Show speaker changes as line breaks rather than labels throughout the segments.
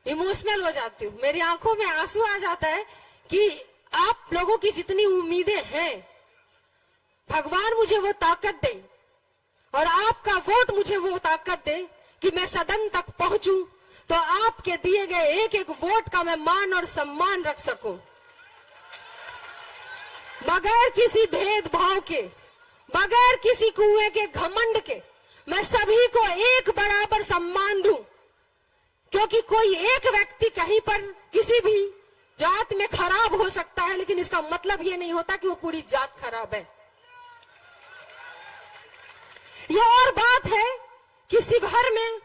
Emotional हो जाती हूँ, मेरी आंखों में आंसू आ जाता है कि आप लोगों की जितनी उम्मीदें हैं, भगवान मुझे वो ताकत दे और आपका वोट मुझे वो ताकत दे कि मैं सदन तक पहुंचूं, तो आपके दिए गए एक एक वोट का मैं मान और सम्मान रख सकूं, बगैर किसी भेदभाव के, बगैर किसी कुएं के घमंड के, मैं सभी को एक बराबर सम्मान दूं। क्योंकि कोई एक व्यक्ति कहीं पर किसी भी जात में खराब हो सकता है, लेकिन इसका मतलब ये नहीं होता कि वो पूरी जात खराब है। ये और बात है कि शिवहर में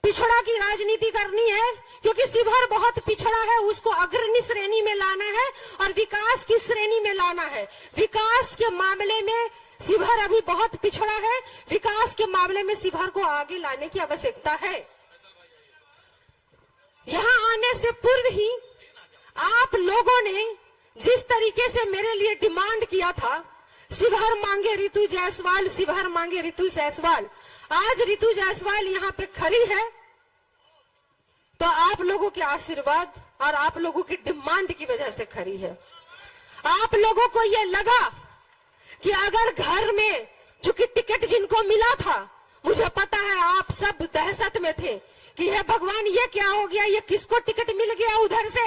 पिछड़ा की राजनीति करनी है, क्योंकि शिवहर बहुत पिछड़ा है, उसको अग्रणी श्रेणी में लाना है और विकास की श्रेणी में लाना है। विकास के मामले में शिवहर अभी बहुत पिछड़ा है, विकास के मामले में शिवहर को आगे लाने की आवश्यकता है। यहां आने से पूर्व ही आप लोगों ने जिस तरीके से मेरे लिए डिमांड किया था, शिवहर मांगे रितु जायसवाल, शिवहर मांगे रितु जायसवाल, आज रितु जायसवाल यहाँ पे खड़ी है, तो आप लोगों के आशीर्वाद और आप लोगों की डिमांड की वजह से खड़ी है। आप लोगों को ये लगा कि अगर घर में चूंकि टिकट जिनको मिला था, मुझे पता है आप सब दहशत में थे कि हे भगवान ये क्या हो गया, ये किसको टिकट मिल गया उधर से,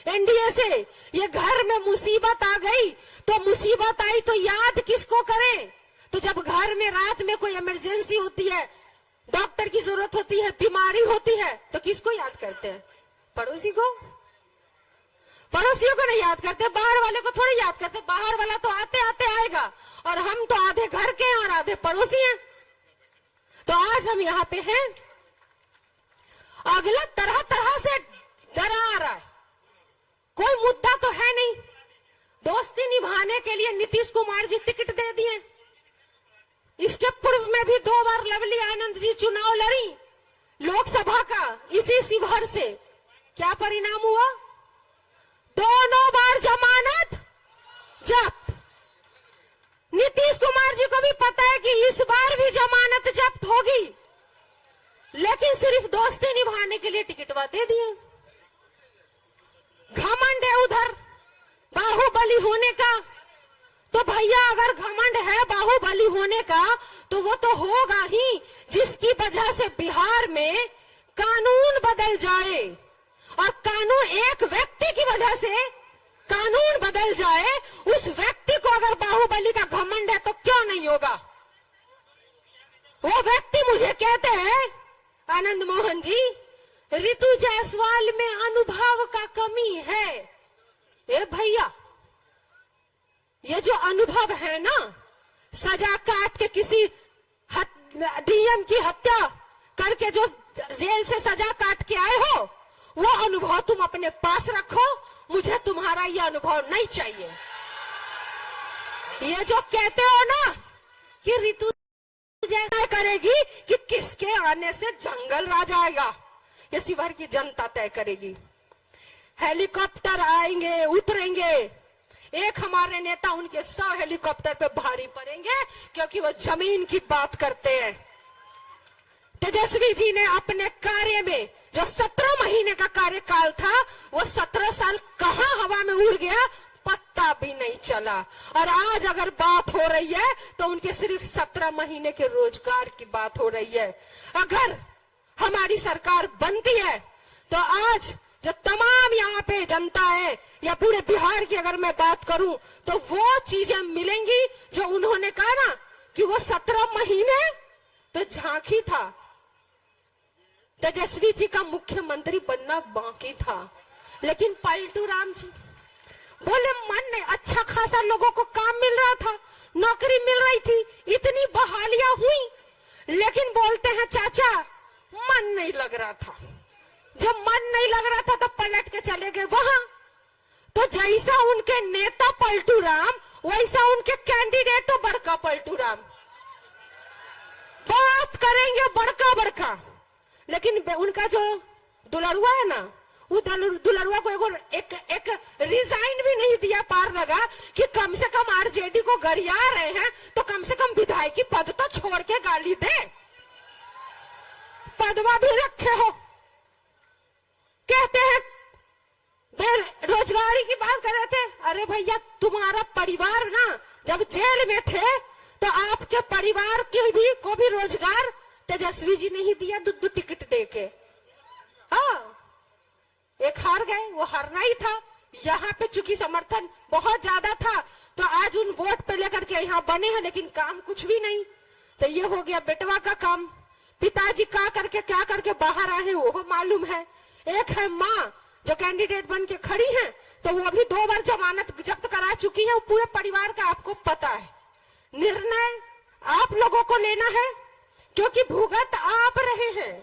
एनडीए से, ये घर में मुसीबत आ गई, तो मुसीबत आई तो याद किसको करें। तो जब घर में रात में कोई इमरजेंसी होती है, डॉक्टर की जरूरत होती है, बीमारी होती है, तो किसको याद करते हैं? पड़ोसी को। पड़ोसियों को नहीं याद करते, बाहर वाले को थोड़ी याद करते, बाहर वाला तो आते आते आएगा, और हम तो आधे घर के हैं और आधे पड़ोसी हैं। तो आज हम यहाँ पे हैं, अगला तरह तरह से डरा आ रहा है, कोई मुद्दा तो है नहीं। दोस्ती निभाने के लिए नीतीश कुमार जी टिकट दे दिए, इसके पूर्व में भी 2 बार लवली आनंद जी चुनाव लड़ी लोकसभा का इसी शिवहर से, क्या परिणाम हुआ? दोनों बार जमानत जब्त। नीतीश कुमार जी को भी पता है कि इस बार भी जमानत जब्त होगी, लेकिन सिर्फ दोस्ती निभाने के लिए टिकटवा दे दिए। घमंड है उधर बाहुबली होने का, तो भैया अगर घमंड है बाहुबली होने का, तो वो तो होगा ही जिसकी वजह से बिहार में कानून बदल जाए, और कानून एक व्यक्ति की वजह से कानून बदल जाए, उस व्यक्ति को अगर बाहुबली का घमंड है तो क्यों नहीं होगा? वो व्यक्ति मुझे कहते हैं आनंद मोहन जी, रितु जायसवाल में अनुभव का कमी है। ए भैया, ये जो अनुभव है ना, सजा काट के किसी डीएम की हत्या करके जो जेल से सजा काट के आए हो, वो अनुभव तुम अपने पास रखो, मुझे तुम्हारा ये अनुभव नहीं चाहिए। ये जो कहते हो ना कि रितु जैसा करेगी कि किसके आने से जंगल राज आएगा, ये शिवहर की जनता तय करेगी। हेलीकॉप्टर आएंगे, उतरेंगे, एक हमारे नेता उनके 100 हेलीकॉप्टर पे भारी पड़ेंगे, क्योंकि वो जमीन की बात करते हैं। तेजस्वी जी ने अपने कार्य में जो 17 महीने का कार्यकाल था, वो 17 साल कहां हवा में उड़ गया, पत्ता भी नहीं चला। और आज अगर बात हो रही है तो उनके सिर्फ 17 महीने के रोजगार की बात हो रही है। अगर हमारी सरकार बनती है तो आज जो तमाम यहाँ पे जनता है, या पूरे बिहार की अगर मैं बात करूं, तो वो चीजें मिलेंगी जो उन्होंने कहा ना कि वो 17 महीने तो झांकी था, तेजस्वी जी का मुख्यमंत्री बनना बाकी था। लेकिन पलटू राम जी बोले मन नहीं, अच्छा खासा लोगों को काम मिल रहा था, नौकरी मिल रही थी, इतनी बहालियां हुई, लेकिन बोलते हैं चाचा मन नहीं लग रहा था। जब मन नहीं लग रहा था तो पलट के चले गए वहां। तो जैसा उनके नेता पलटू राम, वैसा उनके कैंडिडेट तो बड़का पलटू राम, बात करेंगे बड़का बड़का, लेकिन उनका जो दुलरुआ है ना, वो दुलरुआ को एक रिजाइन भी नहीं दिया पार लगा कि कम से कम आरजेडी को गरिया रहे हैं तो कम से कम विधायकी पद तो छोड़ के गाली दे, पदवा भी रखे हो, बेरोजगारी की बात कर रहे थे। अरे भैया, तुम्हारा परिवार ना जब जेल में थे तो आपके परिवार को भी रोजगार तेजस्वी जी ने ही दिया, 2 टिकट देके। हाँ, एक हार गए, वो हारना ही था। यहाँ पे चूंकि समर्थन बहुत ज्यादा था तो आज उन वोट पे लेकर के यहाँ बने हैं, लेकिन काम कुछ भी नहीं। तो ये हो गया बेटवा का काम। पिताजी क्या करके बाहर आए वो मालूम है। एक है माँ जो कैंडिडेट बन के खड़ी है, तो वो भी 2 बार जमानत जब्त करा चुकी है। वो पूरे परिवार का आपको पता है। निर्णय आप लोगों को लेना है, क्योंकि भुगत आप रहे हैं।